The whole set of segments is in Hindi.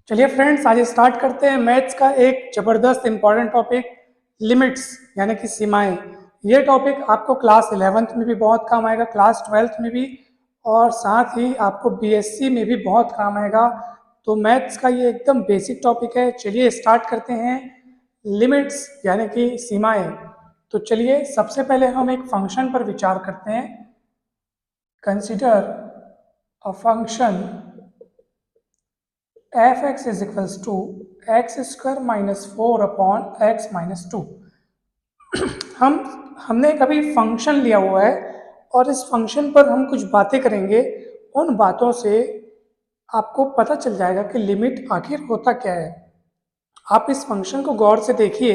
चलिए फ्रेंड्स, आज स्टार्ट करते हैं मैथ्स का एक जबरदस्त इंपॉर्टेंट टॉपिक, लिमिट्स यानी कि सीमाएं। ये टॉपिक आपको क्लास 11th में भी बहुत काम आएगा, क्लास 12th में भी, और साथ ही आपको बीएससी में भी बहुत काम आएगा। तो मैथ्स का ये एकदम बेसिक टॉपिक है। चलिए स्टार्ट करते हैं। लिमिट्स यानी कि सीमाएं। तो चलिए सबसे पहले हम एक फंक्शन पर विचार करते हैं। Consider a function f x is equals to x square minus 4/x-2। हमने कभी फंक्शन लिया हुआ है और इस फंक्शन पर हम कुछ बातें करेंगे। उन बातों से आपको पता चल जाएगा कि लिमिट आखिर होता क्या है। आप इस फंक्शन को गौर से देखिए।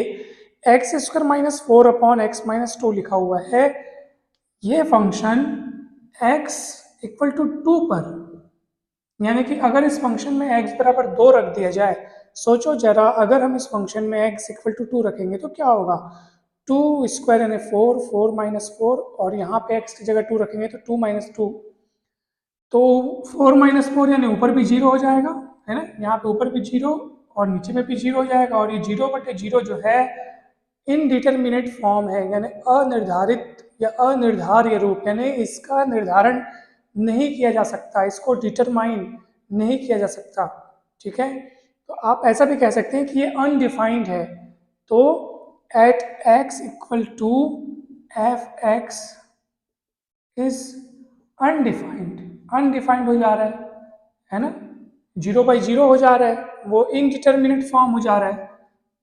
एक्स स्क्वायर माइनस 4/x-2 लिखा हुआ है। ये फंक्शन x इक्वल टू 2 पर, यानी कि अगर इस फंक्शन में x बराबर 2 रख दिया जाए, सोचो जरा, अगर हम इस फंक्शन में x इक्वल टू 2 रखेंगे तो क्या होगा। 2 स्क्वायर यानी 4, 4 माइनस 4, और यहाँ पे x की जगह 2 रखेंगे तो 2 माइनस 2, तो 4 माइनस 4 यानी ऊपर भी 0 हो जाएगा, है ना। यहाँ पे ऊपर भी 0 और नीचे में भी 0 हो जाएगा, और ये 0/0 जो है इनडिटरमिनेट फॉर्म है, यानी अनिर्धारित या अनिर्धार्य रूप, यानी इसका निर्धारण नहीं किया जा सकता, इसको डिटरमाइन नहीं किया जा सकता। ठीक है, तो आप ऐसा भी कह सकते हैं कि ये अनडिफाइंड है। तो at x equal to f x is undefined, undefined हो जा रहा है ना। 0/0 हो जा रहा है, वो इनडिटरमिनेट फॉर्म हो जा रहा है।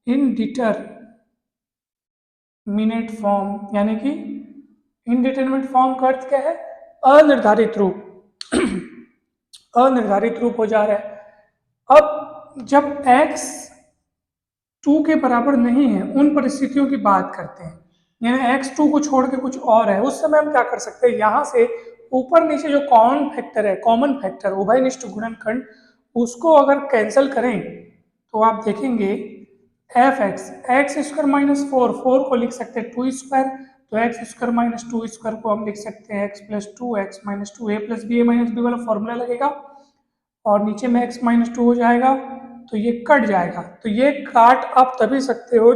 इनडिटरमिनेट फॉर्म यानी कि इनडिटरमिनेट फॉर्म का अर्थ क्या है, अनिर्धारित रूप। अनिर्धारित रूप हो जा रहा है। अब जब x 2 के बराबर नहीं है, उन परिस्थितियों की बात करते हैं, यानी x 2 को छोड़ के कुछ और है, उस समय हम क्या कर सकते हैं, यहाँ से ऊपर नीचे जो कॉमन फैक्टर है, कॉमन फैक्टर उभयनिष्ठ गुणनखंड, उसको अगर कैंसिल करें तो आप देखेंगे F x, x square minus 4, 4 को लिख सकते हैं 2 स्क्वायर, तो एक्स स्क्वायर माइनस 2 स्क्वायर को हम लिख सकते हैं एक्स प्लस 2, एक्स माइनस 2 ए प्लस बी, ए माइनस बी वाला फॉर्मूला लगेगा, और नीचे में x माइनस 2 हो जाएगा, तो ये कट जाएगा। तो ये काट आप तभी सकते हो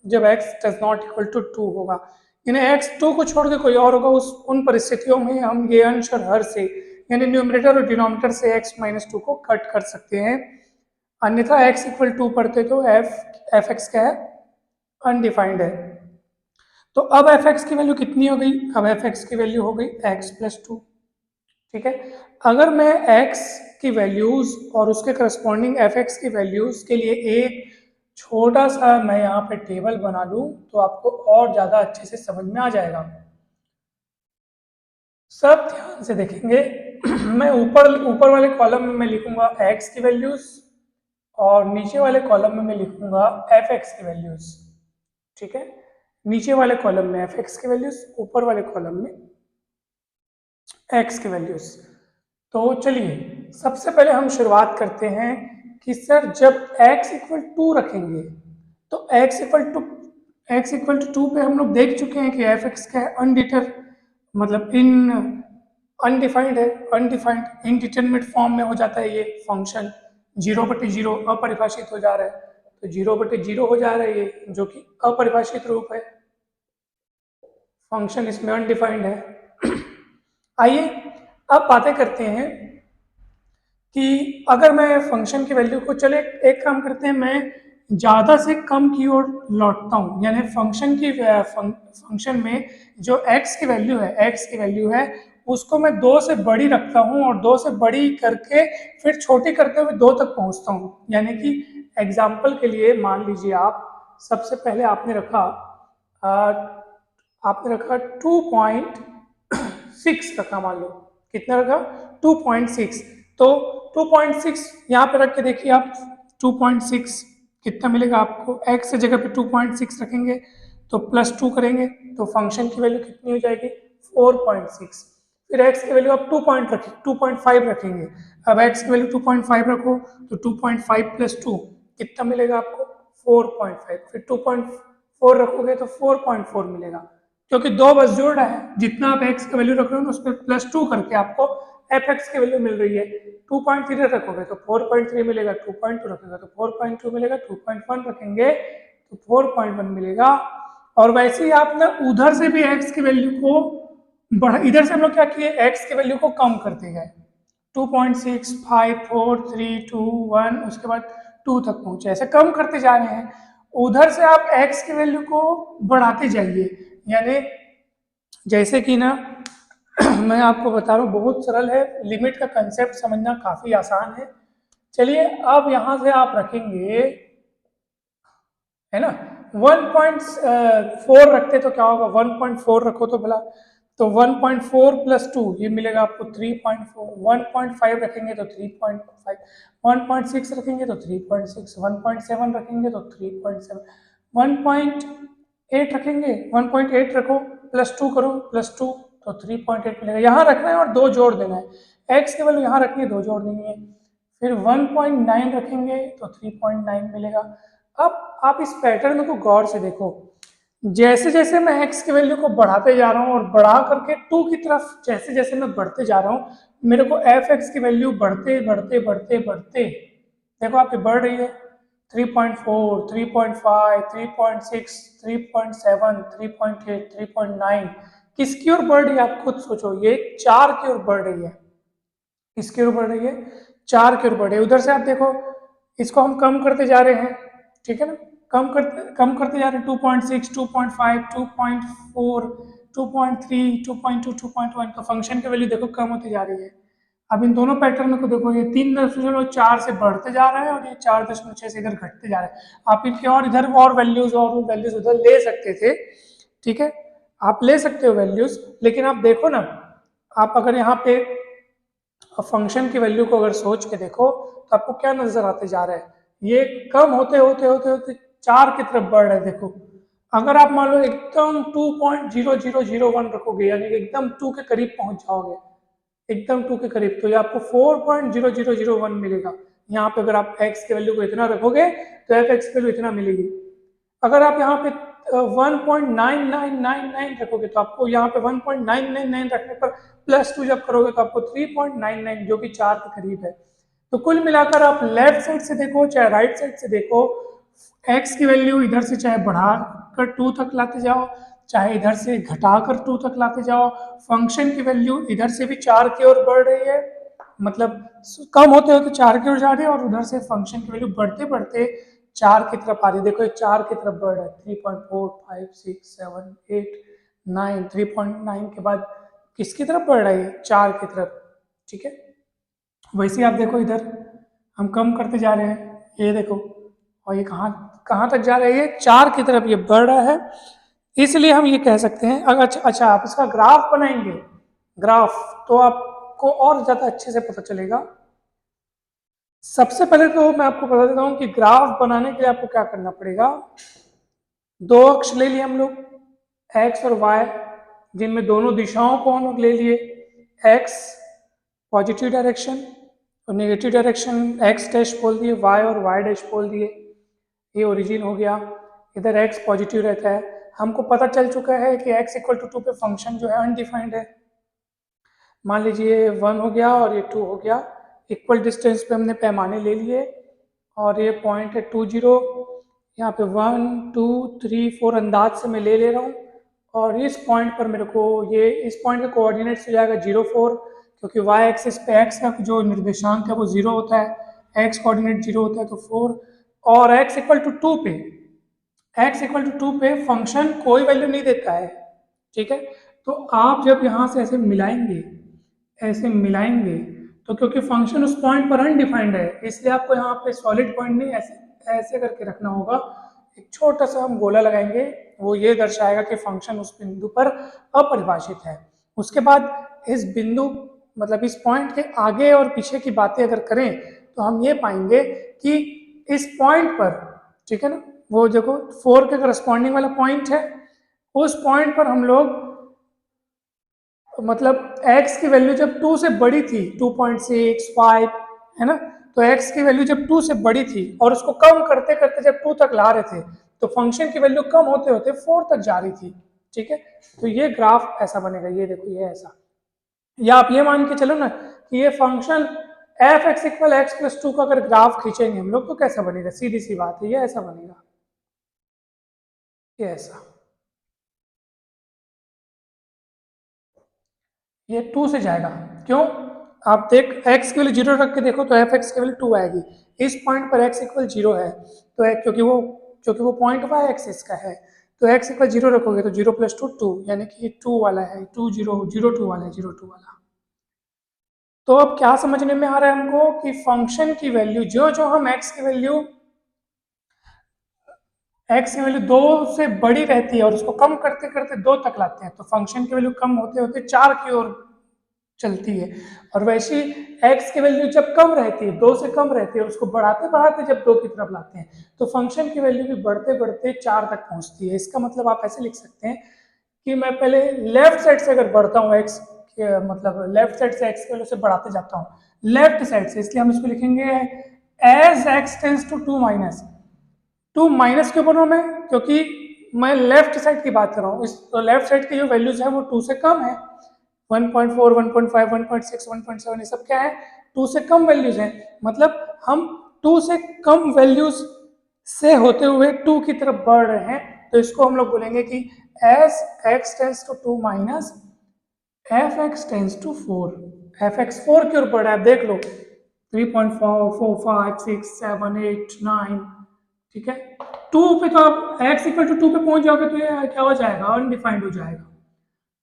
जब x does not equal to 2 होगा, यानी x 2 को छोड़ के कोई और होगा। उस उन परिस्थितियों में हम ये अंश और हर से, यानी न्यूमरेटर और डिनोमिनेटर से x माइनस 2 को कट कर सकते हैं। अन्यथा x इक्वल 2 पढ़ते तो एफ एक्स क्या है, अनडिफाइंड है। तो अब एफ एक्स की वैल्यू कितनी हो गई, अब एफ एक्स की वैल्यू हो गई x प्लस 2। ठीक है, अगर मैं x की वैल्यूज और उसके करस्पॉन्डिंग fx की वैल्यूज के लिए एक छोटा सा मैं यहाँ पे टेबल बना लूँ तो आपको और ज़्यादा अच्छे से समझ में आ जाएगा। सब ध्यान से देखेंगे। मैं ऊपर ऊपर वाले कॉलम में मैं लिखूंगा x की वैल्यूज, और नीचे वाले कॉलम में मैं लिखूंगा fx की वैल्यूज। ठीक है, नीचे वाले कॉलम में fx की वैल्यूज, ऊपर वाले कॉलम में x की वैल्यूज। तो चलिए सबसे पहले हम शुरुआत करते हैं कि सर जब x इक्वल 2 रखेंगे तो x इक्वल टू 2 पे हम लोग देख चुके हैं कि एफ एक्स क्या है, अनडिटर, मतलब इन अनडिफाइंड है, अनडिफाइंड इनडिटरमिनेट फॉर्म में हो जाता है ये फंक्शन। 0/0 अपरिभाषित हो जा रहा है, तो 0/0 हो जा रहा है ये, जो कि अपरिभाषित रूप है, फंक्शन इसमें अनडिफाइंड है। आइए अब बातें करते हैं कि अगर मैं फंक्शन की वैल्यू को, चले एक काम करते हैं, मैं ज़्यादा से कम की ओर लौटता हूँ, यानी फंक्शन में जो x की वैल्यू है उसको मैं 2 से बड़ी रखता हूँ, और 2 से बड़ी करके फिर छोटी करते हुए 2 तक पहुँचता हूँ। यानी कि एग्जाम्पल के लिए मान लीजिए, आप सबसे पहले आपने रखा 2.6 रखा, मान लो कितना रखा 2.6, तो 2.6 यहाँ पे रख के देखिए आप, 2.6 कितना मिलेगा आपको, x की जगह पे 2.6 रखेंगे तो प्लस 2 करेंगे तो फंक्शन की वैल्यू कितनी हो जाएगी 4.6। फिर x की वैल्यू आप 2.5 रखेंगे, अब x की वैल्यू 2.5 रखो तो 2.5 प्लस 2 कितना मिलेगा आपको 4.5, फिर 2.4 रखोगे तो 4.4 मिलेगा, क्योंकि 2 बस जोड़ रहा है, जितना आप x का वैल्यू रख रहे हो ना उस पर प्लस 2 करके आपको एफ एक्स की वैल्यू मिल रही है। 2.3 रखोगे तो 4.3 मिलेगा, 2.2 रखोगे तो 4.2 मिलेगा, 2.1 रखेंगे तो 4.1 मिलेगा। और वैसे ही आप ना उधर से भी एक्स की वैल्यू को इधर से हम लोग क्या किए, एक्स की वैल्यू को कम करते गए, 2.6, 5, 4, 3, 2, 1, उसके बाद 2 तक पहुंचे, ऐसे कम करते जा रहे हैं। उधर से आप x की वैल्यू को बढ़ाते जाइए, यानी जैसे कि ना मैं आपको बता रहा हूँ, बहुत सरल है, लिमिट का कंसेप्ट समझना काफी आसान है। चलिए अब यहां से आप रखेंगे, है ना, 1.4 रखते तो क्या होगा, 1.4 रखो तो भला, तो 1.4 प्लस 2 ये मिलेगा आपको 3.4, 1.5 रखेंगे तो 3.5, 1.6 रखेंगे तो 3.6, 1.7 रखेंगे तो 3.7, 1.8 रखेंगे, 1.8 रखो प्लस 2 करो, प्लस 2 तो 3.8 मिलेगा। यहाँ रखना है और 2 जोड़ देना है, x के वैल्यू यहाँ रखनी है, 2 जोड़ देनी है, फिर 1.9 रखेंगे तो 3.9 मिलेगा। अब आप इस पैटर्न को गौर से देखो, जैसे जैसे मैं x की वैल्यू को बढ़ाते जा रहा हूँ और बढ़ा करके 2 की तरफ जैसे जैसे मैं बढ़ते जा रहा हूँ, मेरे को एफ एक्स की वैल्यू बढ़ते बढ़ते बढ़ते बढ़ते देखो आपकी बढ़ रही है, 3.4, 3.5, 3.6, 3.7, 3.8, 3.9, किसकी ओर बढ़ रही है आप खुद सोचो, ये 4 की ओर बढ़ रही है, किसकी ओर बढ़ रही है, 4 की ओर बढ़ रही है। उधर से आप देखो, इसको हम कम करते जा रहे हैं, ठीक है ना, कम करते जा रहे हैं, 2.6, 2.5, 2.4, 2.3, 2.2, 2.1, तो फंक्शन की वैल्यू देखो कम होती जा रही है। अब इन दोनों पैटर्न को देखो, ये 3.4 से बढ़ते जा रहा है और ये 4.6 से इधर घटते जा रहे हैं। आप इनके और इधर और वैल्यूज उधर ले सकते थे, ठीक है, आप ले सकते हो वैल्यूज, लेकिन आप देखो ना, आप अगर यहाँ पे फंक्शन की वैल्यू को अगर सोच के देखो तो आपको क्या नजर आते जा रहा है, ये कम होते होते होते होते 4 की तरफ बढ़ रहा है। देखो अगर आप मान लो एकदम 2.0001 रखोगे, यानी कि एकदम 2 के करीब पहुंच जाओगे, एकदम 2 के करीब, तो ये आपको 4.0001 मिलेगा। यहाँ पे अगर आप x की वैल्यू को इतना रखोगे तो एफ एक्स की वैल्यू इतना मिलेगी। अगर आप यहाँ पे 1.9999 रखोगे तो आपको यहाँ पे 1.999 रखने पर प्लस 2 जब करोगे तो आपको 3.99 जो कि 4 के करीब है। तो कुल मिलाकर आप लेफ्ट साइड से देखो चाहे राइट साइड से देखो, x की वैल्यू इधर से चाहे बढ़ाकर 2 तक लाते जाओ, चाहे इधर से घटाकर 2 तक लाते जाओ, फंक्शन की वैल्यू इधर से भी 4 की ओर बढ़ रही है, मतलब कम होते होते 4 की ओर जा रही है, और उधर से फंक्शन की वैल्यू बढ़ते बढ़ते 4 की तरफ आ रही है। देखो ये 4 की तरफ बढ़ रहा है, 3.4, 5, 6, 7, 8, 9, 3.9 के बाद किसकी तरफ बढ़ रहा है, 4 की तरफ, ठीक है। वैसे आप देखो इधर हम कम करते जा रहे हैं, ये देखो, और ये कहाँ कहाँ तक जा रहा है, ये 4 की तरफ ये बढ़ रहा है। इसलिए हम ये कह सकते हैं, अगर अच्छा आप इसका ग्राफ बनाएंगे, ग्राफ, तो आपको और ज्यादा अच्छे से पता चलेगा। सबसे पहले तो मैं आपको बता देता हूँ कि ग्राफ बनाने के लिए आपको क्या करना पड़ेगा। 2 अक्ष ले लिए हम लोग, x और y, जिनमें दोनों दिशाओं को हम लोग ले लिए, x पॉजिटिव डायरेक्शन और नेगेटिव डायरेक्शन x डैश बोल दिए, y और y डैश बोल दिए, ये ओरिजिन हो गया। इधर x पॉजिटिव रहता है, हमको पता चल चुका है कि x इक्वल टू 2 पे फंक्शन जो है अनडिफाइंड है। मान लीजिए 1 हो गया और ये 2 हो गया, इक्वल डिस्टेंस पे हमने पैमाने ले लिए, और ये पॉइंट है 2, 0, यहाँ पे 1, 2, 3, 4 अंदाज से मैं ले रहा हूँ, और इस पॉइंट पर मेरे को ये इस पॉइंट का कोऑर्डिनेट्स हो जाएगा 0, 4, क्योंकि y एक्सिस पे x का जो निर्देशांक है वो 0 होता है, x कोऑर्डिनेट 0 होता है तो 4, और x इक्वल टू 2 पे, x इक्वल टू 2 पे फंक्शन कोई वैल्यू नहीं देता है, ठीक है। तो आप जब यहाँ से ऐसे मिलाएंगे, ऐसे मिलाएंगे, तो क्योंकि फंक्शन उस पॉइंट पर अनडिफाइंड है, इसलिए आपको यहाँ पे सॉलिड पॉइंट नहीं ऐसे ऐसे करके रखना होगा, एक छोटा सा हम गोला लगाएंगे, वो ये दर्शाएगा कि फंक्शन उस बिंदु पर अपरिभाषित है। उसके बाद इस बिंदु मतलब इस पॉइंट के आगे और पीछे की बातें अगर करें तो हम ये पाएंगे कि इस पॉइंट पर, ठीक है ना, वो देखो 4 के करस्पॉन्डिंग वाला पॉइंट है, उस पॉइंट पर हम लोग मतलब x की वैल्यू जब 2 से बड़ी थी, 2.6, 5, है ना, तो x की वैल्यू जब 2 से बड़ी थी और उसको कम करते करते जब 2 तक ला रहे थे, तो फंक्शन की वैल्यू कम होते होते 4 तक जा रही थी, ठीक है। तो ये ग्राफ ऐसा बनेगा, ये देखो ये ऐसा, या आप ये मान के चलो ना कि ये function f X equal x plus 2 का अगर ग्राफ खींचेंगे हम लोग तो कैसा बनेगा, सीधी सी बात है, ये ऐसा बनेगा, ये ऐसा, ये 2 से जाएगा। क्यों? आप देख x की वैल्यू 0 रख के देखो तो एफ एक्स की वैल्यू 2 आएगी। इस पॉइंट पर x इक्वल 0 है तो क्योंकि वो पॉइंट y एक्सिस का है तो x इक्वल 0 रखोगे तो 0 प्लस 2 2, यानी कि 2 वाला है, 2 0 0 2 वाला है, 0 2 वाला। तो अब क्या समझने में आ रहा है हमको कि फंक्शन की वैल्यू जो जो हम x की वैल्यू 2 से बड़ी रहती है और उसको कम करते करते 2 तक लाते हैं तो फंक्शन की वैल्यू कम होते होते 4 की ओर चलती है। और वैसी x की वैल्यू जब कम रहती है, 2 से कम रहती है और उसको बढ़ाते बढ़ाते जब 2 की तरफ लाते हैं तो फंक्शन की वैल्यू भी बढ़ते बढ़ते 4 तक पहुंचती है। इसका मतलब आप ऐसे लिख सकते हैं कि मैं पहले लेफ्ट साइड से अगर बढ़ता हूँ x, मतलब लेफ्ट साइड से x की वैल्यू से बढ़ाते जाता हूँ लेफ्ट साइड से, इसलिए हम इसको लिखेंगे as x tends to 2 minus. 2 minus क्यों बोल रहा हूँ मैं, क्योंकि मैं लेफ्ट साइड की बात कर रहा हूँ। इस तो लेफ्ट साइड की जो वैल्यूज है वो 2 से कम है, 1.4 1.5 1.6 1.7 ये सब क्या है, 2 से कम वैल्यूज हैं। मतलब हम 2 से कम वैल्यूज से होते हुए 2 की तरफ बढ़ रहे हैं तो इसको हम लोग बोलेंगे कि as x tends to 2 minus F x tends to 4। F x 4 की ओर बढ़ रहा है, देख लो 3.4 4 5 6 7 8 9, ठीक है। 2 पे तो आप x इक्वल टू 2 पे पहुंच जाओगे तो ये क्या हो जाएगा, अनडिफाइंड हो जाएगा।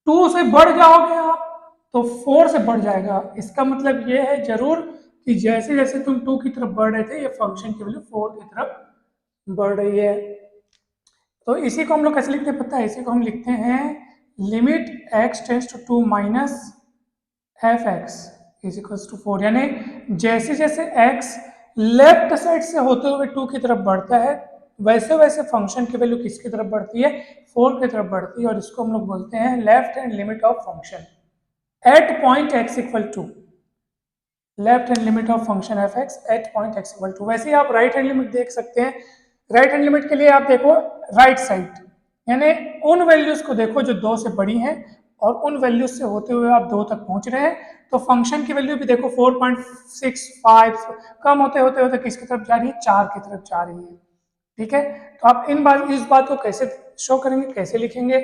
2 से बढ़ जाओगे आप तो 4 से बढ़ जाएगा। इसका मतलब ये है जरूर कि जैसे जैसे तुम 2 की तरफ बढ़ रहे थे ये फंक्शन की वैल्यू 4 की तरफ बढ़ रही है। तो इसी को हम लोग कैसे लिखते हैं पता है, इसी को हम लिखते हैं limit x tends to 2 minus F x is equals to 4। यानी जैसे जैसे x लेफ्ट साइड से होते हुए 2 की तरफ बढ़ता है वैसे वैसे फंक्शन की वैल्यू किसकी तरफ बढ़ती है, 4 की तरफ बढ़ती है। और इसको हम लोग बोलते हैं left hand limit of function at point x equal to, left hand limit of function f x at point x equal to. वैसे ही आप राइट हैंड लिमिट देख सकते हैं। राइट हैंड लिमिट के लिए आप देखो राइट साइड, यानी उन वैल्यूज को देखो जो 2 से बड़ी हैं और उन वैल्यूज से होते हुए आप 2 तक पहुंच रहे हैं तो फंक्शन की वैल्यू भी देखो 4.65 कम होते होते होते किसकी तरफ जा रही है, 4 की तरफ जा रही है, ठीक है। तो आप इस बात को कैसे शो करेंगे, कैसे लिखेंगे,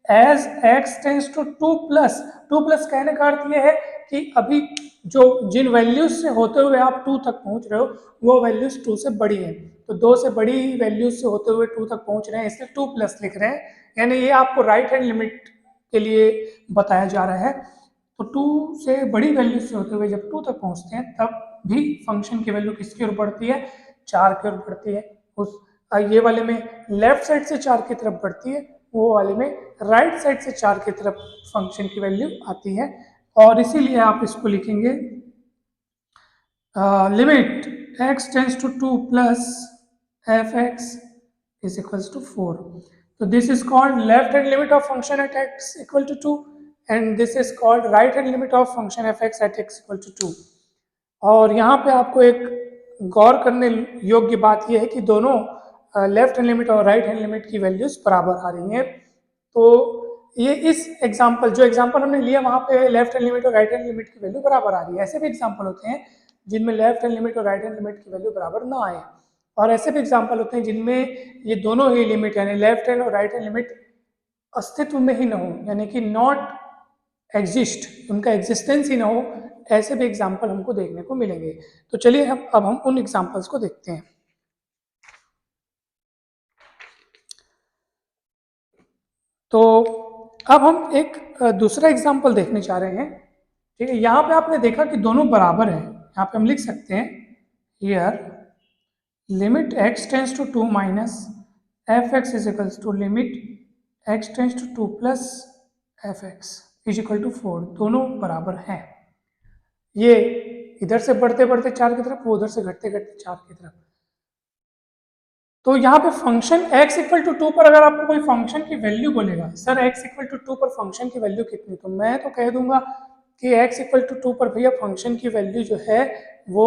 as x tends to 2 plus कहने का अर्थ ये है कि अभी जो जिन वैल्यूज से होते हुए आप 2 तक पहुंच रहे हो वो वैल्यूज 2 से बड़ी है तो 2 से बड़ी वैल्यूज से होते हुए 2 तक पहुंच रहे हैं इसलिए 2 प्लस लिख रहे हैं। यानी ये आपको राइट हैंड लिमिट के लिए बताया जा रहा है। तो 2 से बड़ी वैल्यू से होते हुए जब 2 तक पहुंचते हैं तब भी फंक्शन की वैल्यू किसकी ओर बढ़ती है, 4 की ओर बढ़ती है। उस ये वाले में लेफ्ट साइड से 4 की तरफ बढ़ती है, वो वाले में राइट साइड से 4 की तरफ फंक्शन की वैल्यू आती है। और इसीलिए आप इसको लिखेंगे limit x tends to 2 plus F x is equals to 4। तो this is called left hand limit of function at x equal to 2 and this is called right hand limit of function f x at x equal to 2। और यहाँ पे आपको एक गौर करने योग्य बात यह है कि दोनों लेफ्ट हैंड लिमिट और राइट हैंड लिमिट की वैल्यूज बराबर आ रही हैं। तो ये इस जो एग्जांपल हमने लिया वहाँ पे लेफ्ट हैंड लिमिट और राइट हैंड लिमिट की वैल्यू बराबर आ रही है। ऐसे भी एग्जांपल होते हैं जिनमें लेफ्ट हैंड लिमिट और राइट हैंड लिमिट की वैल्यू बराबर ना आए और ऐसे भी एग्जांपल होते हैं जिनमें ये दोनों ही लिमिट यानी लेफ्ट हैंड और राइट हैंड लिमिट अस्तित्व में ही ना हो, यानी कि नॉट एग्जिस्ट, उनका एग्जिस्टेंस ही ना हो। ऐसे भी एग्जाम्पल हमको देखने को मिलेंगे। तो चलिए अब हम उन एग्जाम्पल्स को देखते हैं। तो अब हम एक दूसरा एग्जाम्पल देखने जा रहे हैं, ठीक है। यहाँ पे आपने देखा कि दोनों बराबर हैं, यहाँ पे हम लिख सकते हैं here limit x tends to 2 minus F x is equals to limit x tends to 2 plus F x is equal to 4। दोनों बराबर हैं। ये इधर से बढ़ते बढ़ते 4 की तरफ, वो उधर से घटते घटते 4 की तरफ। तो यहाँ पे फंक्शन x इक्वल टू 2 पर अगर आपको कोई फंक्शन की वैल्यू बोलेगा सर x इक्वल टू 2 पर फंक्शन की वैल्यू कितनी, तो मैं तो कह दूंगा कि x इक्वल टू 2 पर भैया फंक्शन की वैल्यू जो है वो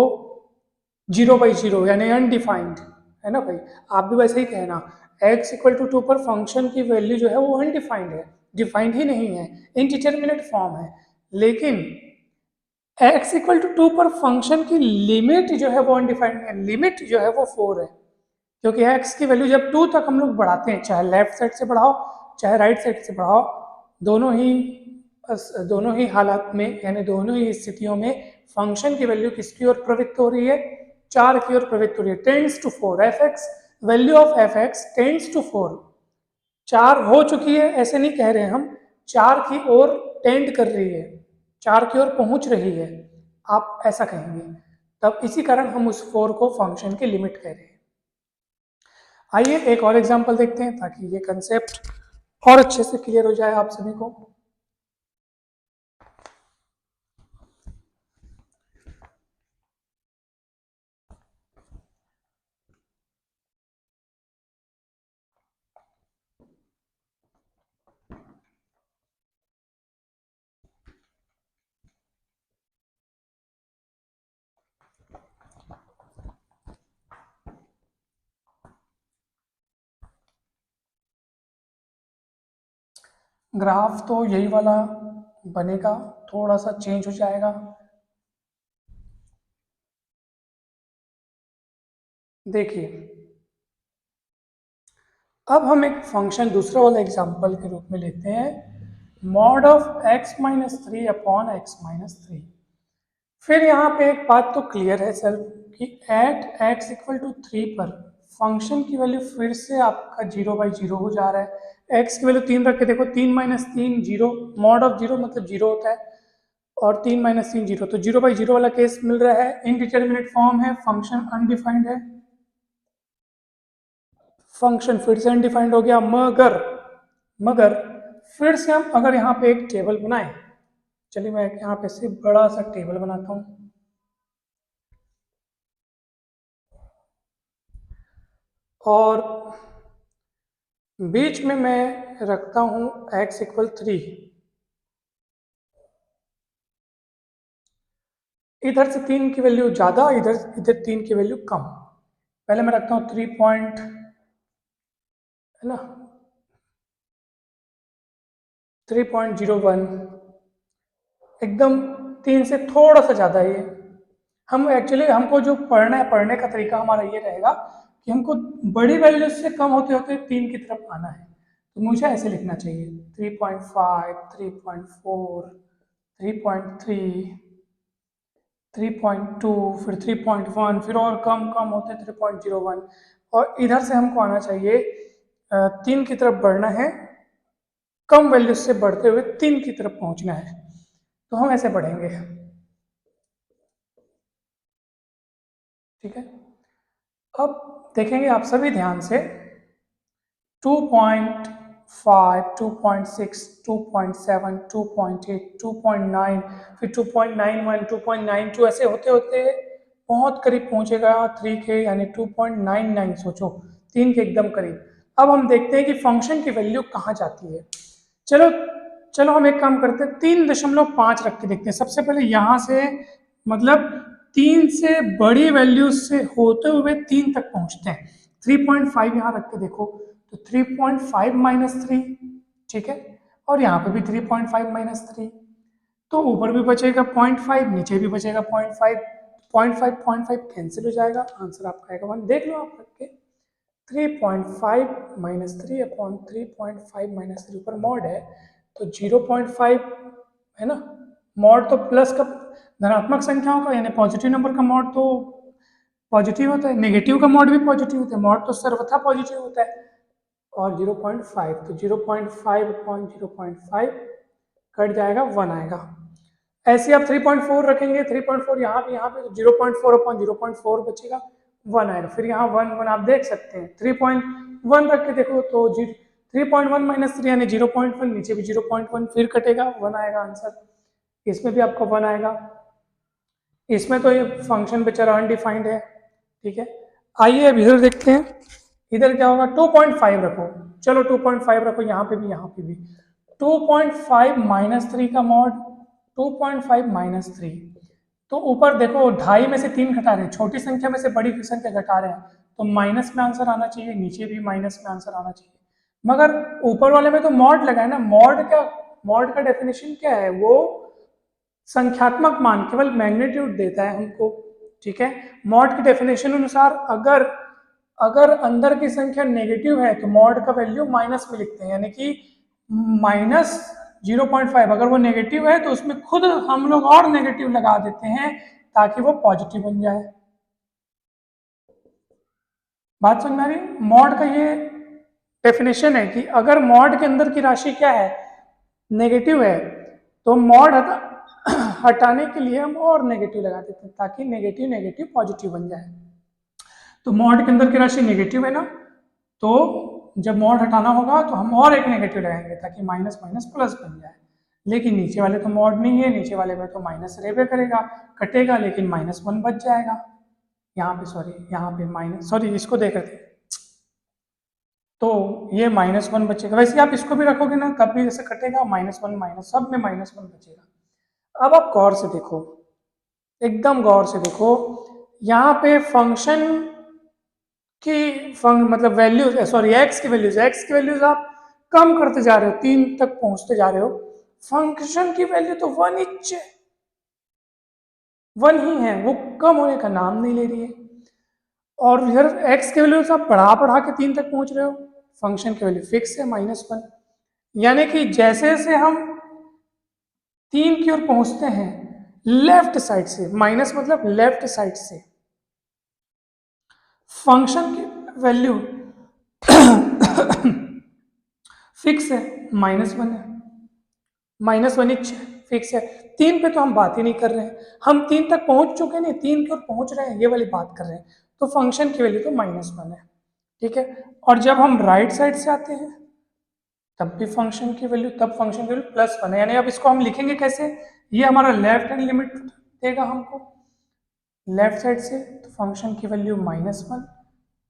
0/0 यानी अनडिफाइंड है ना भाई। आप भी वैसे ही कहना x इक्वल टू 2 पर फंक्शन की वैल्यू जो है वो अनडिफाइंड है, डिफाइंड ही नहीं है, इनडिटरमिनेट फॉर्म है। लेकिन x इक्वल टू 2 पर फंक्शन की लिमिट जो है वो अनडिफाइंड है, लिमिट जो है वो 4 है, क्योंकि x की वैल्यू जब 2 तक हम लोग बढ़ाते हैं, चाहे लेफ्ट साइड से बढ़ाओ चाहे राइट साइड से बढ़ाओ, दोनों ही हालात में यानी दोनों ही स्थितियों में फंक्शन की वैल्यू किसकी ओर प्रवृत्त हो रही है, 4 की ओर प्रवृत्त हो रही है, tends to 4, f x value of f x tends to 4, 4 हो चुकी है ऐसे नहीं कह रहे हैं हम, 4 की ओर टेंड कर रही है, 4 की ओर पहुंच रही है, आप ऐसा कहेंगे, तब इसी कारण हम उस 4 को फंक्शन की लिमिट कह रहे हैं। आइए एक और एग्जांपल देखते हैं ताकि ये कंसेप्ट और अच्छे से क्लियर हो जाए आप सभी को। ग्राफ तो यही वाला बनेगा, थोड़ा सा चेंज हो जाएगा। देखिए अब हम एक फंक्शन दूसरा वाला एग्जांपल के रूप में लेते हैं, mod of x minus three upon x minus three. फिर यहाँ पे एक बात तो क्लियर है सर कि एट x इक्वल टू 3 पर फंक्शन की वैल्यू फिर से आपका 0/0 हो जा रहा है, x की वैल्यू 3 रख के देखो, 3 माइनस 3 जीरो, मॉड ऑफ 0 मतलब 0 होता है, और 3 माइनस 3 0, तो 0/0 वाला केस मिल रहा है, इनडिटर्मिनेट फॉर्म है, फंक्शन अनडिफाइंड है, फंक्शन फिर से अनडिफाइंड हो गया, मगर मगर फिर से हम अगर यहाँ पे एक टेबल बनाएं, चलिए मैं यहाँ पे से बड़ा सा टेबल बनाता हूँ, और बीच में मैं रखता हूँ x इक्वल 3, इधर से 3 की वैल्यू ज़्यादा, इधर इधर 3 की वैल्यू कम। पहले मैं रखता हूँ 3 पॉइंट, है ना, 3.01, एकदम 3 से थोड़ा सा ज़्यादा है ये। हम एक्चुअली हमको जो पढ़ना है, पढ़ने का तरीका हमारा ये रहेगा कि हमको बड़ी वैल्यू से कम होते होते 3 की तरफ आना है, तो मुझे ऐसे लिखना चाहिए 3.5, 3.4, 3.3, 3.2, फिर 3.1, फिर और कम कम होते 3.01, और इधर से हमको आना चाहिए 3 की तरफ बढ़ना है, कम वैल्यू से बढ़ते हुए 3 की तरफ पहुंचना है, तो हम ऐसे बढ़ेंगे, ठीक है। अब देखेंगे आप सभी ध्यान से, 2.5, 2.6, 2.7, 2.8, 2.9, फिर 2.91, 2.92, ऐसे होते होते बहुत करीब पहुंचेगा 3 के, यानी 2.99, सोचो 3 के एकदम करीब। अब हम देखते हैं कि फंक्शन की वैल्यू कहाँ जाती है। चलो चलो हम एक काम करते हैं, 3.5 रख के देखते हैं। सबसे पहले यहाँ से, मतलब 3 से बड़ी वैल्यू से होते हुए 3 तक पहुंचते हैं, 3.5 यहाँ रख के देखो, तो 3.5 माइनस 3, ठीक है, और यहाँ पे भी 3.5 माइनस 3, तो ऊपर भी बचेगा 0.5, नीचे भी बचेगा 0.5, 0.5 कैंसिल हो जाएगा, आंसर आपका आएगा 1। देख लो आप रख के, 3.5 माइनस 3 अपॉन 3.5 माइनस 3, ऊपर मॉड है तो 0.5 है ना, मॉड तो प्लस का, धनात्मक संख्याओं का यानी पॉजिटिव नंबर का मॉड तो पॉजिटिव होता है, नेगेटिव का मॉड भी पॉजिटिव होता है, मॉड तो सर्वथा पॉजिटिव होता है, और 0.5, तो 0.5 अपॉन 0.5 कट जाएगा, 1 आएगा। ऐसे आप 3.4 रखेंगे, 3.4 यहाँ पे तो 0.4 अपॉन 0.4 बचेगा, 1 आएगा, फिर यहाँ 1 आप देख सकते हैं, 3.1 रख के देखो तो 3.1 माइनस 3 यानी 0.1, नीचे भी 0.1, फिर कटेगा, 1 आएगा आंसर, इसमें भी आपका 1 आएगा, इसमें तो ये फंक्शन बेचारा अनडिफाइंड है, ठीक है। आइए अब इधर देखते हैं, इधर क्या होगा, 2.5 रखो, चलो 2.5 रखो, यहाँ पे भी यहाँ पे भी 2.5 माइनस 3 का मॉड, 2.5 माइनस 3, तो ऊपर देखो ढाई में से 3 घटा रहे हैं, छोटी संख्या में से बड़ी संख्या घटा रहे हैं, तो माइनस में आंसर आना चाहिए, नीचे भी माइनस में आंसर आना चाहिए, मगर ऊपर वाले में तो मॉड लगा है ना, मॉड का डेफिनेशन क्या है, वो संख्यात्मक मान केवल मैग्नीट्यूड देता है हमको, ठीक है। मॉड की डेफिनेशन अनुसार अगर अंदर की संख्या नेगेटिव है तो मॉड का वैल्यू माइनस में लिखते हैं, यानी कि -0.5 अगर वो नेगेटिव है तो उसमें खुद हम लोग और नेगेटिव लगा देते हैं ताकि वो पॉजिटिव बन जाए। बात समझ में आ रही है? मॉड का ये डेफिनेशन है कि अगर मॉड के अंदर की राशि क्या है, नेगेटिव है, तो मॉड हटाने के लिए हम और नेगेटिव लगा देते हैं ताकि नेगेटिव नेगेटिव पॉजिटिव बन जाए। तो मॉड के अंदर की राशि नेगेटिव है ना, तो जब मॉड हटाना होगा तो हम और एक नेगेटिव लगाएंगे ताकि माइनस माइनस प्लस बन जाए। लेकिन नीचे वाले तो मॉड नहीं है, नीचे वाले में तो माइनस रहबे करेगा, कटेगा लेकिन -1 बच जाएगा। यहाँ पे सॉरी, यहाँ पे माइनस, सॉरी इसको देख रहे थे, तो ये -1 बचेगा। वैसे आप इसको भी रखोगे ना तब भी जैसे कटेगा, -1 माइनस, सब में -1 बचेगा। अब आप गौर से देखो, एकदम गौर से देखो, यहाँ पे फंक्शन की मतलब वैल्यूज, सॉरी एक्स की वैल्यूज आप कम करते जा रहे हो, 3 तक पहुंचते जा रहे हो। फंक्शन की वैल्यू तो 1 ही है, वो कम होने का नाम नहीं ले रही है। और इधर एक्स की वैल्यूज आप बढ़ा के 3 तक पहुंच रहे हो, फंक्शन की वैल्यू फिक्स है -1। यानी कि जैसे जैसे हम 3 की ओर पहुंचते हैं लेफ्ट साइड से, माइनस मतलब लेफ्ट साइड से, फंक्शन की वैल्यू फिक्स है, -1 है, -1 फिक्स है। 3 पे तो हम बात ही नहीं कर रहे हैं, हम 3 तक पहुंच चुके नहीं, 3 की ओर पहुंच रहे हैं, ये वाली बात कर रहे हैं। तो फंक्शन की वैल्यू तो -1 है, ठीक है। और जब हम राइट साइड से आते हैं तब भी फंक्शन की वैल्यू, तब फंक्शन की वैल्यू +1 है। यानी अब इसको हम लिखेंगे कैसे, ये हमारा लेफ्ट हैंड लिमिट देगा हमको लेफ्ट साइड से, तो फंक्शन की वैल्यू -1,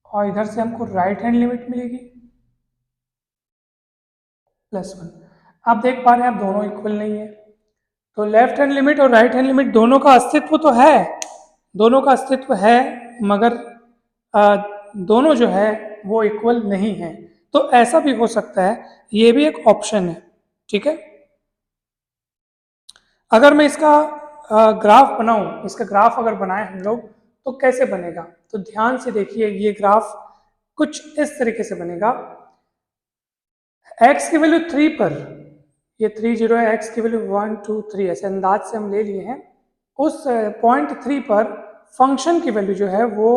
और इधर से हमको राइट हैंड लिमिट मिलेगी +1। आप देख पा रहे हैं आप दोनों इक्वल नहीं है, तो लेफ्ट हैंड लिमिट और राइट हैंड लिमिट दोनों का अस्तित्व तो है, दोनों का अस्तित्व है, मगर दोनों जो है वो इक्वल नहीं है। तो ऐसा भी हो सकता है, ये भी एक ऑप्शन है, ठीक है। अगर मैं इसका ग्राफ बनाऊं, इसका ग्राफ अगर बनाए हम लोग तो कैसे बनेगा, तो ध्यान से देखिए, ये ग्राफ कुछ इस तरीके से बनेगा। x की वैल्यू 3 पर, ये 3 0 है, x की वैल्यू 1 2 3 ऐसे अंदाज से हम ले लिए हैं। उस पॉइंट 3 पर फंक्शन की वैल्यू जो है वो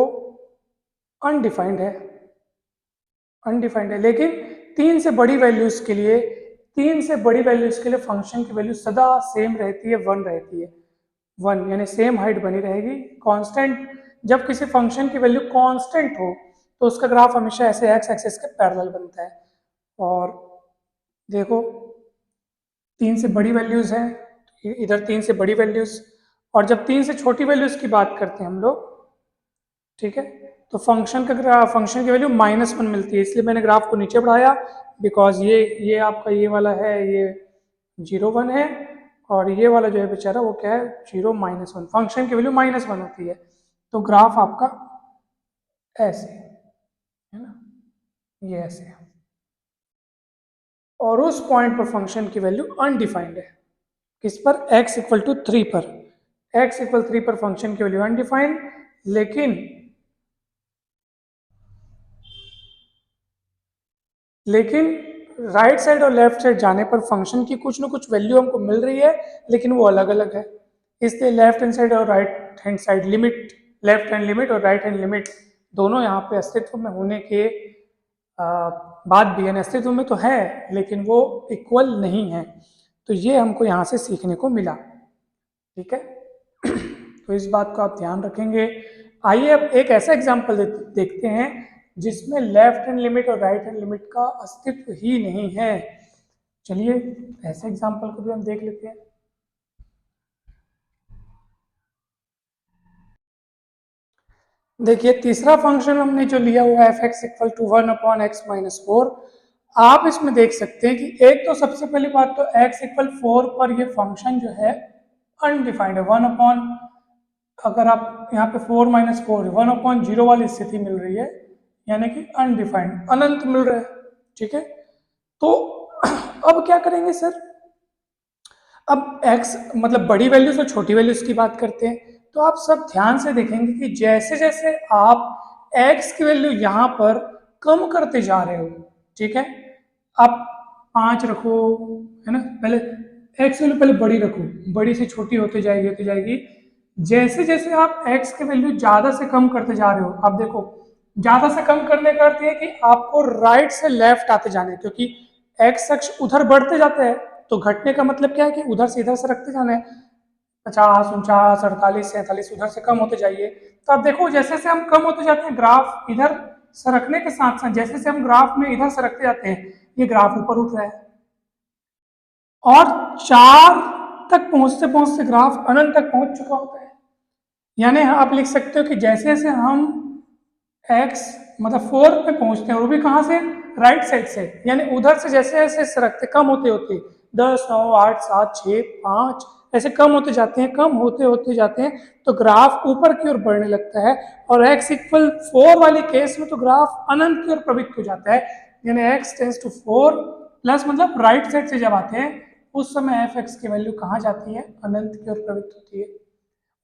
अनडिफाइंड है, लेकिन 3 से बड़ी वैल्यूज के लिए, 3 से बड़ी वैल्यूज के लिए फंक्शन की वैल्यू सदा सेम रहती है, 1 रहती है, 1 यानी सेम हाइट बनी रहेगी, कांस्टेंट। जब किसी फंक्शन की वैल्यू कांस्टेंट हो तो उसका ग्राफ हमेशा ऐसे एक्स एक्सिस के पैरेलल बनता है। और देखो 3 से बड़ी वैल्यूज हैं, इधर 3 से बड़ी वैल्यूज, और जब 3 से छोटी वैल्यूज की बात करते हैं हम लोग, ठीक है, तो फंक्शन की वैल्यू -1 मिलती है। इसलिए मैंने ग्राफ को नीचे बढ़ाया, बिकॉज ये आपका ये वाला है, ये 0 1 है, और ये वाला जो है बेचारा वो क्या है 0 -1, फंक्शन की वैल्यू -1 होती है। तो ग्राफ आपका ऐसे है ना, ये ऐसे है, और उस पॉइंट पर फंक्शन की वैल्यू अनडिफाइंड है। किस पर, x = 3 पर, x = 3 पर फंक्शन की वैल्यू अनडिफाइंड, लेकिन राइट साइड और लेफ्ट साइड जाने पर फंक्शन की कुछ ना कुछ वैल्यू हमको मिल रही है, लेकिन वो अलग अलग है। इसलिए लेफ्ट हैंड साइड और right hand side limit, left hand limit और राइट हैंड लिमिट दोनों यहाँ पे अस्तित्व में होने के बाद भी, यानी अस्तित्व में तो है लेकिन वो इक्वल नहीं है। तो ये हमको यहाँ से सीखने को मिला, ठीक है। तो इस बात को आप ध्यान रखेंगे। आइए अब एक ऐसा एग्जाम्पल देखते हैं जिसमें लेफ्ट हैंड लिमिट और राइट हैंड लिमिट का अस्तित्व ही नहीं है। चलिए ऐसे एग्जाम्पल को भी हम देख लेते हैं। देखिए तीसरा फंक्शन हमने जो लिया हुआ है f(x) = 1/x-4, आप इसमें देख सकते हैं कि एक तो सबसे पहली बात तो x = 4 पर ये फंक्शन जो है अनडिफाइंड है, 1 अगर आप यहाँ पे 4 - 4 1/0 वाली स्थिति मिल रही है, यानी कि अनडिफाइंड, अनंत मिल रहा है, ठीक है। तो अब क्या करेंगे सर, अब x मतलब बड़ी वैल्यूज और छोटी वैल्यूज की बात करते हैं, तो आप सब ध्यान से देखेंगे कि जैसे जैसे आप x की वैल्यू यहाँ पर कम करते जा रहे हो, ठीक है, आप 5 रखो, है ना, पहले x वैल्यू पहले बड़ी रखो, बड़ी से छोटी होती जाएगी। जैसे जैसे आप x की वैल्यू ज्यादा से कम करते जा रहे हो, आप देखो ज्यादा से कम करने का अर्थ है कि आपको राइट से लेफ्ट आते जाने, क्योंकि x अक्ष उधर बढ़ते जाते हैं, तो घटने का मतलब क्या है कि उधर से इधर सरकते जाना है, 50, 49, 48, 47 उधर से कम होते जाइए। तो आप देखो जैसे जैसे हम कम होते जाते हैं, ग्राफ इधर सरकने के साथ साथ जैसे जैसे हम ग्राफ में इधर सरकते जाते हैं, ये ग्राफ ऊपर उठ रहा है, और 4 तक पहुंचते पहुंचते ग्राफ अनंत तक पहुंच चुका होता है। यानी आप लिख सकते हो कि जैसे जैसे हम x मतलब 4 पे पहुंचते हैं, वो भी कहां से, राइट साइड से, यानी उधर से जैसे जैसे सरकते कम होते होते 10, 9, 8, 7, 6, 5 ऐसे कम होते जाते हैं, कम होते होते जाते हैं, तो ग्राफ ऊपर की ओर बढ़ने लगता है, और x इक्वल 4 वाली केस में तो ग्राफ अनंत की ओर प्रवृत्त हो जाता है, यानी x टेंस टू 4 प्लस मतलब राइट साइड से जब आते हैं उस समय एफ एक्स की वैल्यू कहाँ जाती है, अनंत की ओर प्रवृत्त होती है।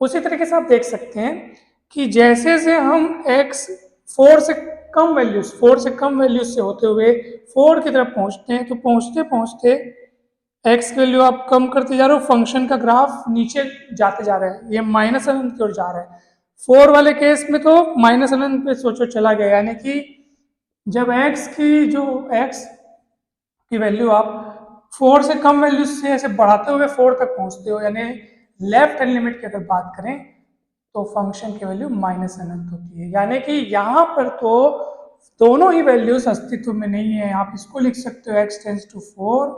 उसी तरीके से आप देख सकते हैं कि जैसे से हम x 4 से कम वैल्यूज से होते हुए 4 की तरफ पहुंचते हैं, तो पहुंचते पहुंचते x की वैल्यू आप कम करते जा रहे हो, फंक्शन का ग्राफ नीचे जाते जा रहा है, ये माइनस अनंत की ओर जा रहा है। 4 वाले केस में तो माइनस अनंत पे सोचो चला गया, यानी कि जब x की वैल्यू आप 4 से कम वैल्यू से ऐसे बढ़ाते हुए 4 तक पहुंचते हो, यानी लेफ्ट हैंड लिमिट की अगर बात करें तो फंक्शन की वैल्यू माइनस अनंत होती है, यानी कि यहाँ पर तो दोनों ही वैल्यूज अस्तित्व में नहीं है। आप इसको लिख सकते हो x tends to 4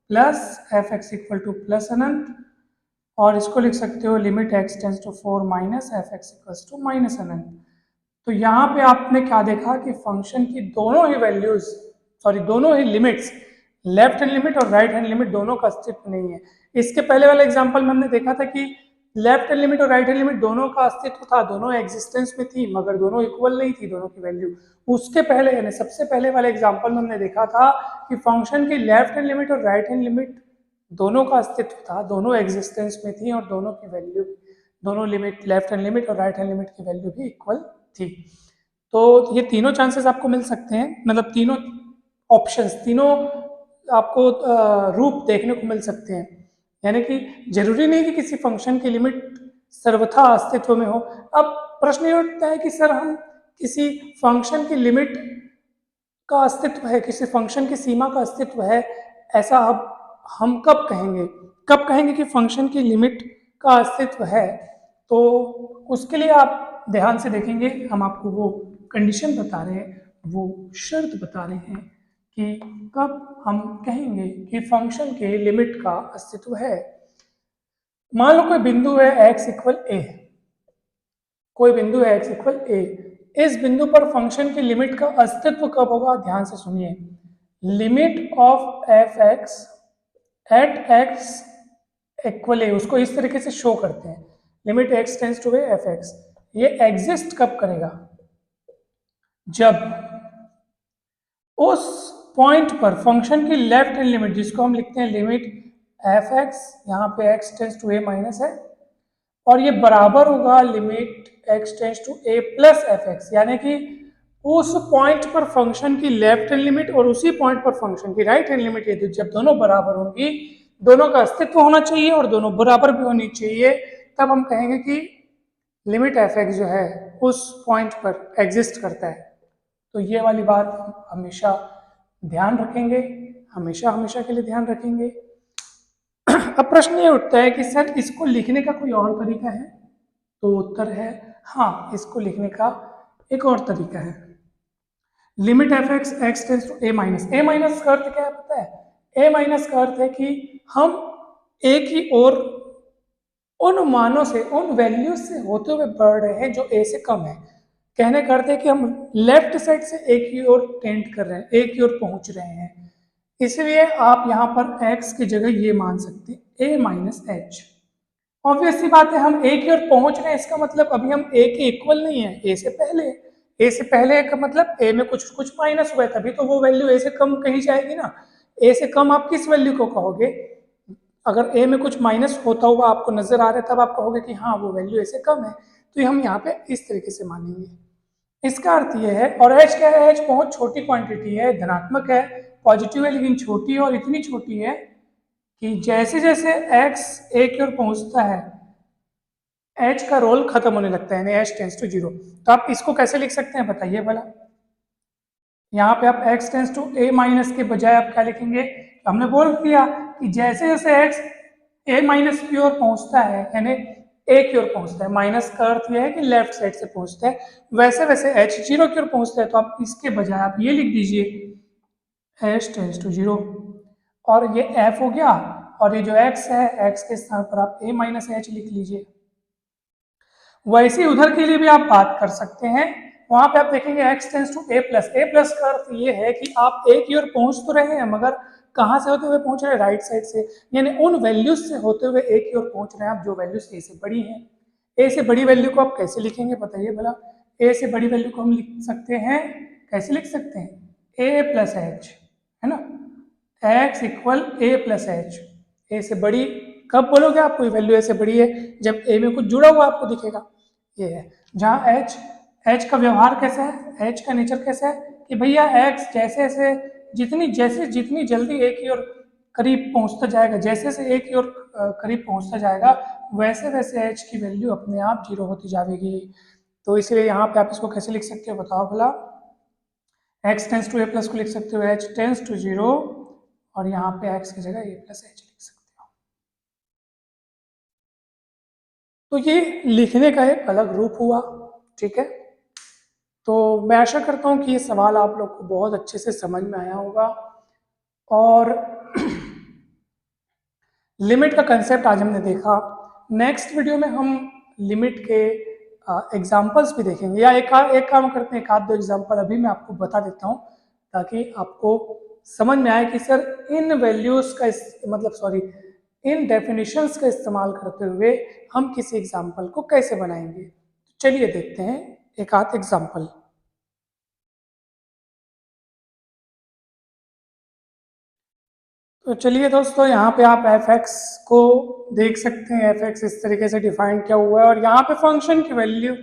plus F X equal to plus अनंत, और इसको लिख सकते हो limit x tends to 4 minus F X equals to minus अनंत। तो यहाँ पे आपने क्या देखा कि फंक्शन की दोनों ही वैल्यूज, सॉरी दोनों ही लिमिट्स, लेफ्ट हैंड लिमिट और राइट हैंड लिमिट दोनों का अस्तित्व नहीं है। इसके पहले वाले एग्जांपल में हमने देखा था कि लेफ्ट हैंड लिमिट और राइट हैंड लिमिट दोनों का अस्तित्व था, दोनों एग्जिस्टेंस में थी, मगर दोनों इक्वल नहीं थी दोनों की वैल्यू। उसके पहले यानी सबसे पहले वाले एग्जांपल में हमने देखा था कि फंक्शन की लेफ्ट हैंड लिमिट और राइट हैंड लिमिट दोनों का अस्तित्व था, दोनों एग्जिस्टेंस में थी, और दोनों की वैल्यू, दोनों लिमिट, लेफ्ट हैंड लिमिट और राइट हैंड लिमिट की वैल्यू भी इक्वल थी। तो ये तीनों चांसेस आपको मिल सकते हैं, मतलब तीनों ऑप्शंस, तीनों आपको रूप देखने को मिल सकते हैं, यानी कि जरूरी नहीं कि किसी फंक्शन की लिमिट सर्वथा अस्तित्व में हो। अब प्रश्न ये उठता है कि सर हम किसी फंक्शन की लिमिट का अस्तित्व है, किसी फंक्शन की सीमा का अस्तित्व है, ऐसा अब हम कब कहेंगे कि फंक्शन की लिमिट का अस्तित्व है। तो उसके लिए आप ध्यान से देखेंगे, हम आपको वो कंडीशन बता रहे हैं, वो शर्त बता रहे हैं कि कब हम कहेंगे कि फंक्शन के लिमिट का अस्तित्व है। मान लो कोई बिंदु है x इक्वल ए, कोई बिंदु है x इक्वल ए, इस बिंदु पर फंक्शन की लिमिट का अस्तित्व कब होगा, ध्यान से सुनिए। Limit of f x at x equal a, उसको इस तरीके से शो करते हैं, limit x tends to a f x, ये एग्जिस्ट कब करेगा, जब उस पॉइंट पर फंक्शन की लेफ्ट हैंड लिमिट, जिसको हम लिखते हैं लिमिट एफ एक्स, यहाँ पे x tends to a minus है, और ये बराबर होगा limit x tends to a plus F x, यानी कि उस पॉइंट पर फंक्शन की लेफ्ट हैंड लिमिट और उसी पॉइंट पर फंक्शन की राइट हैंड लिमिट, ये जब दोनों बराबर होंगी, दोनों का अस्तित्व होना चाहिए और दोनों बराबर भी होनी चाहिए, तब हम कहेंगे कि लिमिट एफ एक्स जो है उस पॉइंट पर एग्जिस्ट करता है। तो ये वाली बात हम हमेशा ध्यान रखेंगे, हमेशा के लिए ध्यान रखेंगे। अब प्रश्न ये उठता है कि सर इसको लिखने का कोई और तरीका है, तो उत्तर है हाँ, इसको लिखने का एक और तरीका है। Limit f x x tends to a minus, a minus का अर्थ क्या है पता है, ए माइनस का अर्थ है कि हम ए की ओर उन मानों से, उन वैल्यूज से होते हुए बढ़ रहे हैं जो ए से कम है। कहने का अर्थ है कि हम लेफ्ट साइड से ए की ओर टेंड कर रहे हैं, ए की ओर पहुंच रहे हैं, इसलिए आप यहाँ पर x की जगह ये मान सकते हैं a माइनस एच। ऑब्वियस सी बात है, हम a की ओर पहुंच रहे हैं, इसका मतलब अभी हम a के इक्वल नहीं है, a से पहले का मतलब a में कुछ माइनस हुआ है, तभी तो वो वैल्यू a से कम कही जाएगी ना। a से कम आप किस वैल्यू को कहोगे, अगर a में कुछ माइनस होता हुआ आपको नजर आ रहा है तब आप कहोगे कि हाँ वो वैल्यू ऐसे कम है, तो हम यहाँ पे इस तरीके से मानेंगे। इसका अर्थ ये है, और h क्या है, h बहुत छोटी क्वांटिटी है, धनात्मक है, पॉजिटिव है लेकिन छोटी है, और इतनी छोटी है कि जैसे जैसे x a की ओर पहुंचता है h का रोल खत्म होने लगता है, यानी h टेंस टू 0। तो आप इसको कैसे लिख सकते हैं बताइए भला। यहाँ पे आप x tends to a minus के बजाय आप क्या लिखेंगे, तो हमने बोल दिया कि जैसे जैसे x a माइनस की ओर पहुंचता है, यानी a की ओर पहुंचता है, माइनस का अर्थ यह है कि लेफ्ट साइड से पहुंचता है, वैसे वैसे h 0 की ओर पहुंचता है। तो आप इसके बजाय आप ये लिख दीजिए h टेंस टू 0, और ये f हो गया, और ये जो x है x के स्थान पर आप a माइनस h लिख लीजिए। वैसे उधर के लिए भी आप बात कर सकते हैं, वहां पे आप देखेंगे x tends to a plus का अर्थ ये है कि आप a की ओर पहुंच तो रहे हैं, मगर कहां से होते हुए पहुंच रहे हैं, राइट साइड से, यानी उन वैल्यूज से होते हुए a की ओर पहुंच रहे हैं आप जो वैल्यूज a से बड़ी हैं। a से बड़ी वैल्यू को आप कैसे लिखेंगे बताइए भला। a से बड़ी वैल्यू को हम लिख सकते हैं, कैसे लिख सकते हैं, a प्लस एच, है ना, x equal a plus H. a से बड़ी कब बोलोगे आप कोई वैल्यू a से बड़ी है, जब a में कुछ जुड़ा हुआ आपको दिखेगा, ये है। जहाँ h का व्यवहार कैसा है, h का नेचर कैसा है कि भैया x जैसे जैसे जितनी जल्दी a की ओर करीब पहुंचता जाएगा, जैसे से a की ओर करीब पहुंचता जाएगा, वैसे वैसे h की वैल्यू अपने आप 0 होती जाएगी। तो इसलिए यहाँ पे आप इसको कैसे लिख सकते हो बताओ भला। x tends to a plus को लिख सकते हो h टेंस टू 0, और यहाँ पे x की जगह a प्लस h लिख सकते हो। तो ये लिखने का एक अलग रूप हुआ, ठीक है। तो मैं आशा करता हूँ कि ये सवाल आप लोग को बहुत अच्छे से समझ में आया होगा, और लिमिट का कंसेप्ट आज हमने देखा। नेक्स्ट वीडियो में हम लिमिट के एग्जाम्पल्स भी देखेंगे, या एक काम करते हैं, एक आध दो एग्जाम्पल अभी मैं आपको बता देता हूँ ताकि आपको समझ में आए कि सर इन वैल्यूज का मतलब सॉरी इन डेफिनेशंस का इस्तेमाल करते हुए हम किसी एग्जाम्पल को कैसे बनाएंगे। चलिए देखते हैं एक आध एग्जाम्पल। तो चलिए दोस्तों, यहाँ पे आप f(x) को देख सकते हैं, f(x) इस तरीके से डिफाइन किया हुआ है, और यहाँ पे फंक्शन की वैल्यू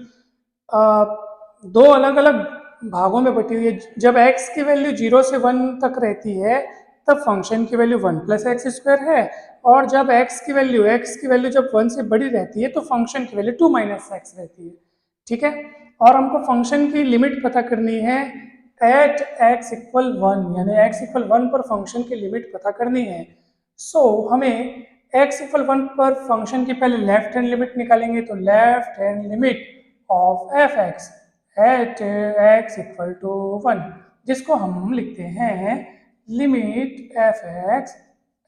दो अलग अलग भागों में बटी हुई है। जब x की वैल्यू 0 से 1 तक रहती है तब फंक्शन की वैल्यू 1 प्लस एक्स स्क्वायर है, और जब x की वैल्यू जब 1 से बड़ी रहती है तो फंक्शन की वैल्यू 2 माइनस एक्स रहती है, ठीक है। और हमको फंक्शन की लिमिट पता करनी है एट x इक्वल 1, यानी x इक्वल 1 पर फंक्शन की लिमिट पता करनी है। सो हमें x इक्वल 1 पर फंक्शन की पहले लेफ्ट हैंड लिमिट निकालेंगे, तो left hand limit of f(x) at x equal to 1, जिसको हम लिखते हैं limit f(x)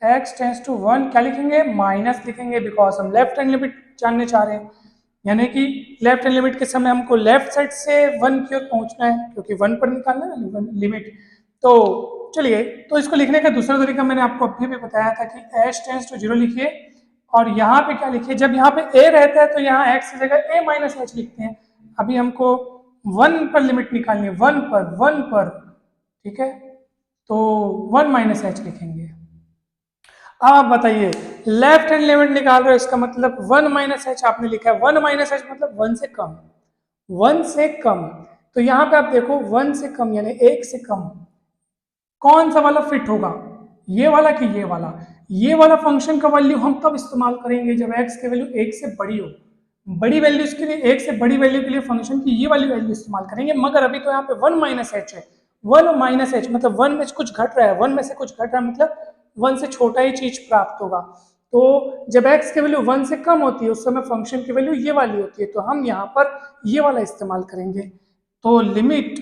x tends to 1 क्या लिखेंगे, माइनस लिखेंगे, बिकॉज हम लेफ्ट हैंड लिमिट जानने चाह रहे हैं, यानी कि लेफ्ट हैंड लिमिट के समय हमको लेफ्ट साइड से 1 की ओर पहुंचना है, क्योंकि 1 पर निकालना है ना लिमिट। तो चलिए, तो इसको लिखने का दूसरा तरीका मैंने आपको अभी भी बताया था कि h टेंस टू 0 लिखिए, और यहाँ पे क्या लिखिए, जब यहाँ पे a रहता है तो यहाँ x की जगह a माइनस एच लिखते हैं। अभी हमको 1 पर लिमिट निकालनी है, 1 पर, ठीक है, तो 1 माइनस एच लिखेंगे। अब आप बताइए, लेफ्ट हैंड लिमिट निकाल रहे हो, इसका मतलब 1 माइनस एच आपने लिखा है, 1 माइनस एच मतलब 1 से कम, 1 से कम। तो यहाँ पे आप देखो 1 से कम यानी 1 से कम, कौन सा वाला फिट होगा, ये वाला कि ये वाला। ये वाला फंक्शन का वैल्यू हम तब इस्तेमाल करेंगे जब x की वैल्यू 1 से बड़ी हो। बड़ी वैल्यूज के लिए, 1 से बड़ी वैल्यू के लिए फंक्शन की ये वाली वैल्यू इस्तेमाल करेंगे, मगर अभी तो यहाँ पे 1 माइनस एच है, 1 माइनस एच मतलब 1 में कुछ घट रहा है, 1 में से कुछ घट रहा है, मतलब 1 से छोटा ही चीज प्राप्त होगा। तो जब x की वैल्यू 1 से कम होती है उस समय फंक्शन की वैल्यू ये वाली होती है, तो हम यहाँ पर ये वाला इस्तेमाल करेंगे। तो लिमिट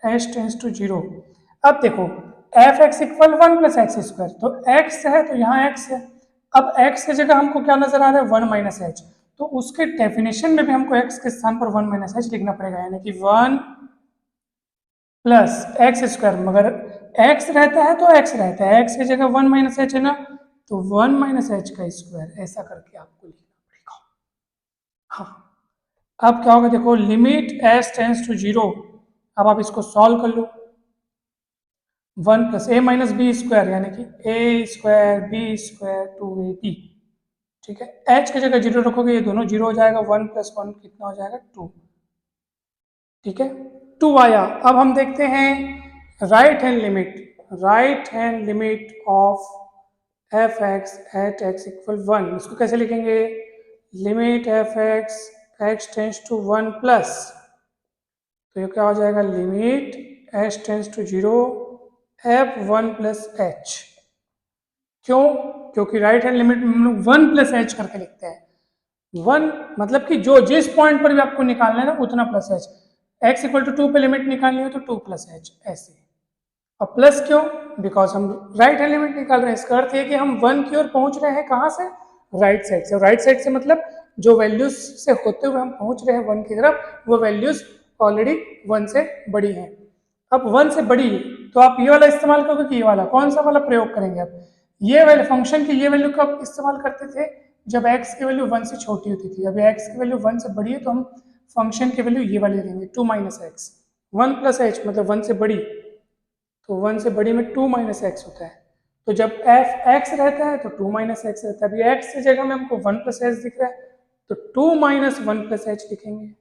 h टेंस टू 0। अब देखो f(x) equal 1 plus x square, तो x है तो यहाँ x है। अब x की जगह हमको क्या नजर आ रहा है, 1 माइनस एच, तो उसके डेफिनेशन में भी हमको x के स्थान पर 1 माइनस एच लिखना पड़ेगा, यानी कि 1 प्लस एक्स स्क्वायर, मगर x रहता है तो x रहता है, x की जगह 1 माइनस एच है ना, तो 1 माइनस एच का स्क्वायर, ऐसा करके आपको लिखना पड़ेगा। हाँ, अब क्या होगा देखो, लिमिट s टेंस टू 0, अब आप इसको सॉल्व कर लो। 1 प्लस ए माइनस बी स्क्वायर यानी कि ए स्क्वायर बी स्क्वायर 2ab। ठीक है, एच की जगह जीरो रखोगे ये दोनों जीरो हो जाएगा, 1 प्लस 1 कितना हो जाएगा 2। ठीक है, 2 आया। अब हम देखते हैं right hand limit of f x at x equal 1। इसको कैसे लिखेंगे? Limit f x tends to 1 plus, तो ये क्या हो जाएगा? Limit h tends to 0 f 1 plus h. क्यों? क्योंकि राइट हैंड लिमिट में हम लोग 1 प्लस एच करके लिखते हैं। 1 मतलब कि जो जिस पॉइंट पर भी आपको निकालना है ना उतना plus h. X equal to 2 पे लिमिट निकालनी हो तो 2 प्लस एच ऐसे। और प्लस क्यों? बिकॉज हम राइट हैंड लिमिट निकाल रहे हैं। इसका अर्थ है कि हम 1 की ओर पहुंच रहे हैं। कहाँ से? राइट साइड से। राइट साइड से मतलब जो वैल्यूज से होते हुए हम पहुंच रहे हैं 1 की तरफ, वो वैल्यूज ऑलरेडी 1 से बड़ी हैं। अब 1 से बड़ी तो आप ये वाला इस्तेमाल करोगे कि ये वाला? कौन सा वाला प्रयोग करेंगे आप? ये वाले फंक्शन की ये वैल्यू कब इस्तेमाल करते थे? जब x की वैल्यू 1 से छोटी होती थी। अभी x की वैल्यू 1 से बड़ी है तो हम फंक्शन की वैल्यू ये वाली लेंगे 2 माइनस एक्स। 1 प्लस एच मतलब 1 से बड़ी, तो 1 से बड़ी में 2 माइनस एक्स होता है। तो जब एफ एक्स रहता है तो 2 माइनस एक्स रहता है। अभी एक्स की जगह में हमको 1 प्लस एच दिख रहा है तो 2 माइनस 1 प्लस एच लिखेंगे।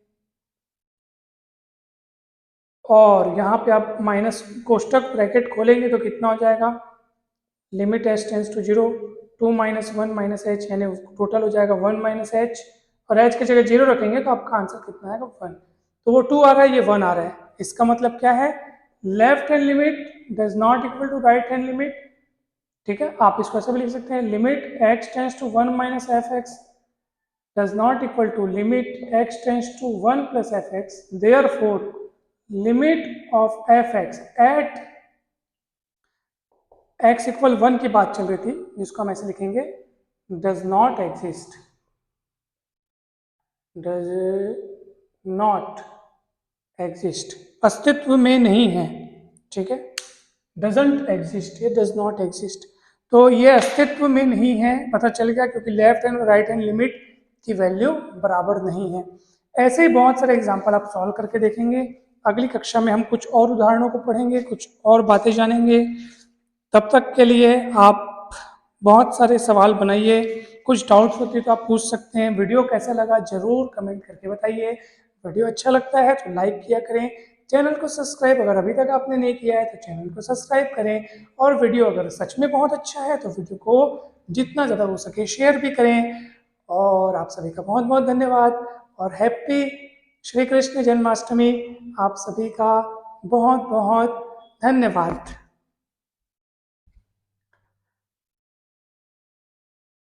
और यहाँ पे आप माइनस कोष्टक ब्रैकेट खोलेंगे तो कितना हो जाएगा? Limit h tends to 0 2 minus 1 minus h, यानी टोटल हो जाएगा 1 माइनस एच। और एच की जगह 0 रखेंगे तो आपका आंसर कितना आएगा? 1। तो वो 2 आ रहा है, ये 1 आ रहा है। इसका मतलब क्या है? Left hand limit does not equal to right hand limit. ठीक है, आप इसको ऐसे भी लिख सकते हैं, limit x tends to 1 minus F x does not equal to limit x tends to 1 plus fx. Therefore, limit of fx at x equal 1 की बात चल रही थी, जिसको हम ऐसे लिखेंगे does not exist, does not exist, अस्तित्व में नहीं है। ठीक है, doesn't exist, ये does not exist, तो ये अस्तित्व में नहीं है। पता चल गया, क्योंकि लेफ्ट हैंड और राइट हैंड लिमिट की वैल्यू बराबर नहीं है। ऐसे ही बहुत सारे एग्जाम्पल आप सॉल्व करके देखेंगे। अगली कक्षा में हम कुछ और उदाहरणों को पढ़ेंगे, कुछ और बातें जानेंगे। तब तक के लिए आप बहुत सारे सवाल बनाइए, कुछ डाउट्स होते तो आप पूछ सकते हैं। वीडियो कैसा लगा जरूर कमेंट करके बताइए। वीडियो अच्छा लगता है तो लाइक किया करें, चैनल को सब्सक्राइब अगर अभी तक आपने नहीं किया है तो चैनल को सब्सक्राइब करें। और वीडियो अगर सच में बहुत अच्छा है तो वीडियो को जितना ज़्यादा हो सके शेयर भी करें। और आप सभी का बहुत बहुत धन्यवाद और हैप्पी श्री कृष्ण जन्माष्टमी। आप सभी का बहुत बहुत धन्यवाद।